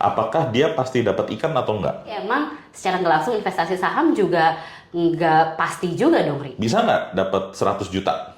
apakah dia pasti dapat ikan atau enggak? Ya, emang secara nggak langsung investasi saham juga nggak pasti juga dong, Ri. Bisa nggak dapat 100 juta?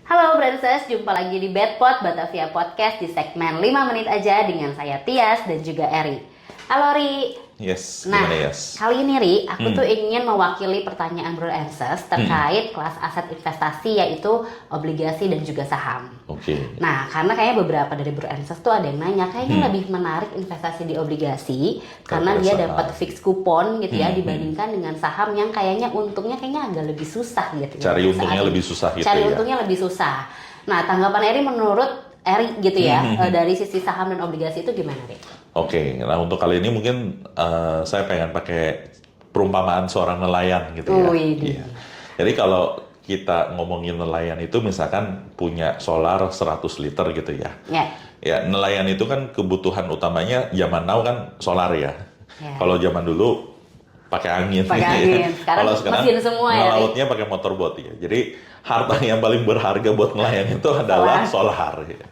Halo Brances, jumpa lagi di Bedpot Batavia Podcast di segmen 5 menit aja dengan saya Tias dan juga Eri. Halo Ri. Yes, Nah, gimana Yes? kali ini Ri, aku tuh ingin mewakili pertanyaan Bro Anses terkait kelas aset investasi yaitu obligasi dan juga saham. Oke. Nah, karena kayaknya beberapa dari Bro Anses tuh ada yang nanya, kayaknya lebih menarik investasi di obligasi karena Daripada dia saham. dapat fixed coupon gitu ya dibandingkan dengan saham yang kayaknya untungnya kayaknya agak lebih susah gitu ya. Cari untungnya saat ini. lebih susah gitu Cari ya. untungnya lebih susah. Nah, tanggapan Eri menurut Eri gitu ya, dari sisi saham dan obligasi itu gimana, Ri? Oke, nah untuk kali ini mungkin saya pengen pakai perumpamaan seorang nelayan gitu ya. Wih. Iya. Jadi kalau kita ngomongin nelayan itu misalkan punya solar 100 liter gitu ya. Ya. Ya, nelayan itu kan kebutuhan utamanya zaman now kan solar ya. Ya. Kalau zaman dulu pakai angin. Pakai angin. Sekarang Kalau sekarang mesin semua ya, ngelautnya pakai motorboat ya. Jadi harta yang paling berharga buat nelayan itu adalah solar. Ya.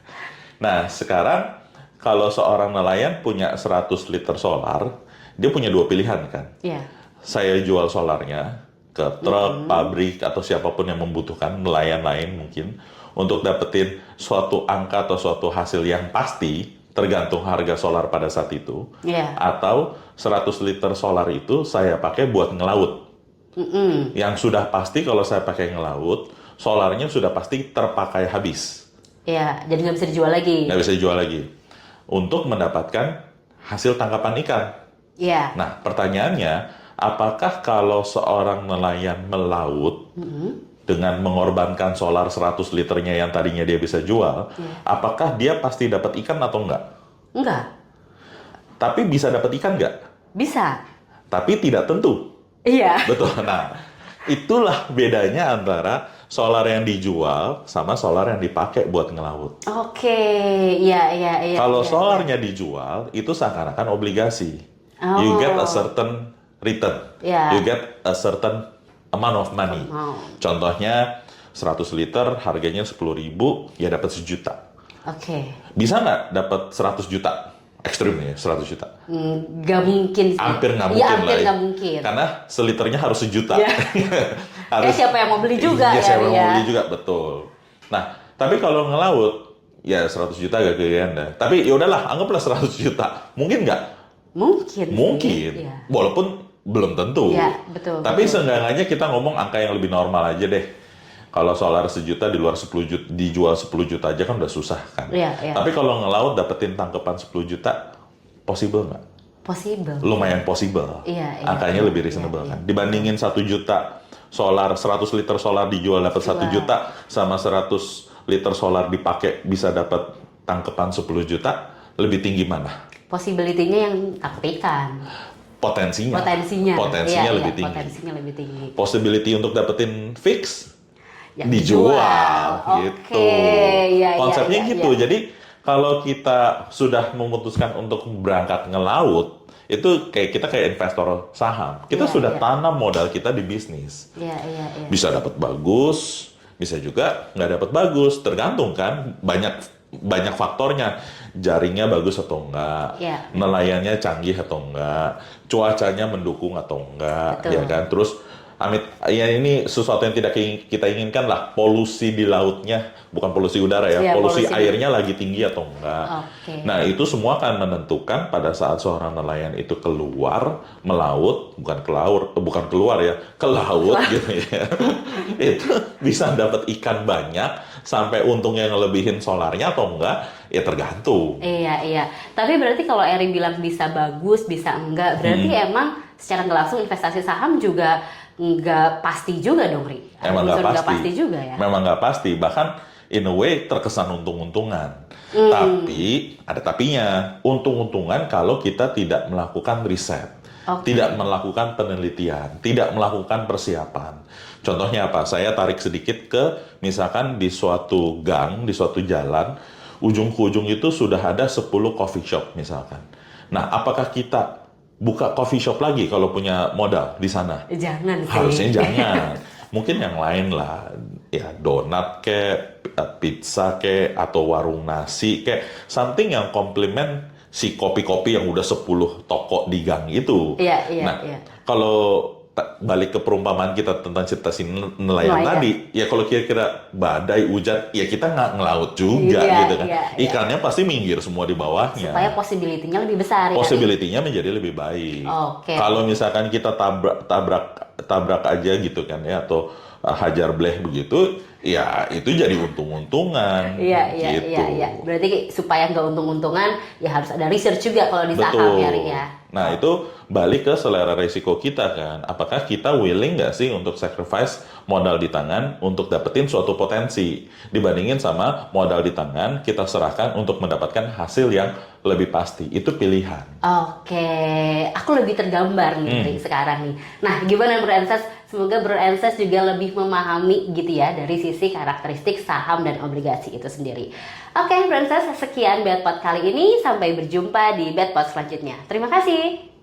Nah, sekarang kalau seorang nelayan punya 100 liter solar, dia punya dua pilihan kan. Iya. Saya jual solarnya ke truk, pabrik, atau siapapun yang membutuhkan, nelayan lain mungkin, untuk dapetin suatu angka atau suatu hasil yang pasti, tergantung harga solar pada saat itu. Iya. Atau 100 liter solar itu saya pakai buat ngelaut. Yang sudah pasti kalau saya pakai ngelaut, solarnya sudah pasti terpakai habis. Iya, jadi nggak bisa dijual lagi. Nggak bisa dijual lagi. Untuk mendapatkan hasil tangkapan ikan. Iya. Nah, pertanyaannya, apakah kalau seorang nelayan melaut dengan mengorbankan solar 100 liternya yang tadinya dia bisa jual, apakah dia pasti dapat ikan atau enggak? Enggak. Tapi bisa dapat ikan nggak? Bisa. Tapi tidak tentu. Iya. Betul. Nah, itulah bedanya antara solar yang dijual sama solar yang dipakai buat ngelaut. Oke, iya. Kalau iya. solarnya dijual, itu seakan-akan obligasi. You get a certain return. Yeah. You get a certain amount of money. Contohnya 100 liter harganya 10.000, ya dapat 1 juta. Oke. Bisa nggak dapat 100 juta? Ekstrim ya, 100 juta. Nggak mungkin sih. Hampir nggak Iya, mungkin hampir lah. nggak mungkin. Karena seliternya harus 1 juta. Iya. Siapa yang mau beli juga Iya, ya, siapa yang mau ya. beli juga, betul. Nah, tapi kalau ngelaut, ya 100 juta gak ganda. Tapi ya udahlah, anggaplah 100 juta. Mungkin nggak? Mungkin. Mungkin. Iya. Walaupun belum tentu. Iya, betul. Tapi betul. seenggaknya kita ngomong angka yang lebih normal aja deh. Kalau solar 1 juta di luar 10 juta, dijual 10 juta aja kan udah susah kan. Iya. Tapi kalau ngelaut dapetin tangkapan 10 juta, possible nggak? Possible. Lumayan possible. Iya. Angkanya lebih reasonable kan. Dibandingin 1 juta solar, 100 liter solar dijual dapat 1 juta, sama 100 liter solar dipakai bisa dapat tangkapan 10 juta, lebih tinggi mana? Possibility-nya yang tangkap ikan. Potensinya Iya, lebih tinggi. Potensinya lebih tinggi. Possibility untuk dapetin fix Yang dijual Oke, gitu. iya, Konsepnya iya, gitu. iya. Jadi kalau kita sudah memutuskan untuk berangkat ngelaut, itu kayak investor saham. Kita Iya, sudah iya. tanam modal kita di bisnis. Iya. Bisa dapat bagus, bisa juga nggak dapat bagus. Tergantung kan, banyak faktornya. Jaringnya bagus atau enggak, Iya. nelayannya canggih atau enggak, cuacanya mendukung atau enggak, Betul. ya kan? Terus ya ini sesuatu yang tidak kita inginkan lah, polusi di lautnya, bukan polusi udara ya, Iya, polusi polusi airnya lagi tinggi atau enggak. Oke. Nah, itu semua akan menentukan pada saat seorang nelayan itu keluar melaut, bukan keluar ya, ke laut gitu ya. Itu bisa dapat ikan banyak sampai untungnya ngelebihin solarnya atau enggak, ya tergantung. Iya. Tapi berarti kalau Eri bilang bisa bagus, bisa enggak, berarti emang secara nggak langsung investasi saham juga nggak pasti juga dong, Ri? Emang nggak pasti juga ya? Memang nggak pasti. Bahkan in a way terkesan untung-untungan. Tapi ada tapinya. Untung-untungan kalau kita tidak melakukan riset. Tidak melakukan penelitian. Tidak melakukan persiapan. Contohnya apa? Saya tarik sedikit ke misalkan di suatu gang, di suatu jalan, ujung ke ujung itu sudah ada 10 coffee shop misalkan. Nah, apakah kita buka coffee shop lagi kalau punya modal di sana? Jangan sih. Harusnya jangan. mungkin yang lain lah, ya donat kek, pizza kek, atau warung nasi kek, something yang komplement si kopi-kopi yang udah 10 toko di gang itu. Iya, iya, Nah, iya. kalau balik ke perumpamaan kita tentang cerita si nelayan Nelayan. tadi, ya kalau kira-kira badai, hujan, ya kita nggak ngelaut juga Iya, gitu kan. iya, iya. Ikannya pasti minggir semua di bawahnya. Supaya possibility-nya lebih besar ya. Possibility-nya menjadi lebih baik. Oke. Kalau misalkan kita tabrak aja gitu kan ya, atau hajar bleh begitu, ya itu jadi untung-untungan. Iya, iya, gitu. iya, iya. Berarti supaya nggak untung-untungan, ya harus ada research juga kalau di saham ya, Rik ya. Nah, itu balik ke selera risiko kita kan. Apakah kita willing nggak sih untuk sacrifice modal di tangan untuk dapetin suatu potensi dibandingin sama modal di tangan kita serahkan untuk mendapatkan hasil yang lebih pasti. Itu pilihan. Oke, aku lebih tergambar nih Rik, sekarang nih. Nah, gimana Bro Enses? Semoga Bro Enses juga lebih memahami gitu ya dari sisi karakteristik saham dan obligasi itu sendiri. Oke, Bro Enses, sekian Bedpot kali ini. Sampai berjumpa di Bedpot selanjutnya. Terima kasih.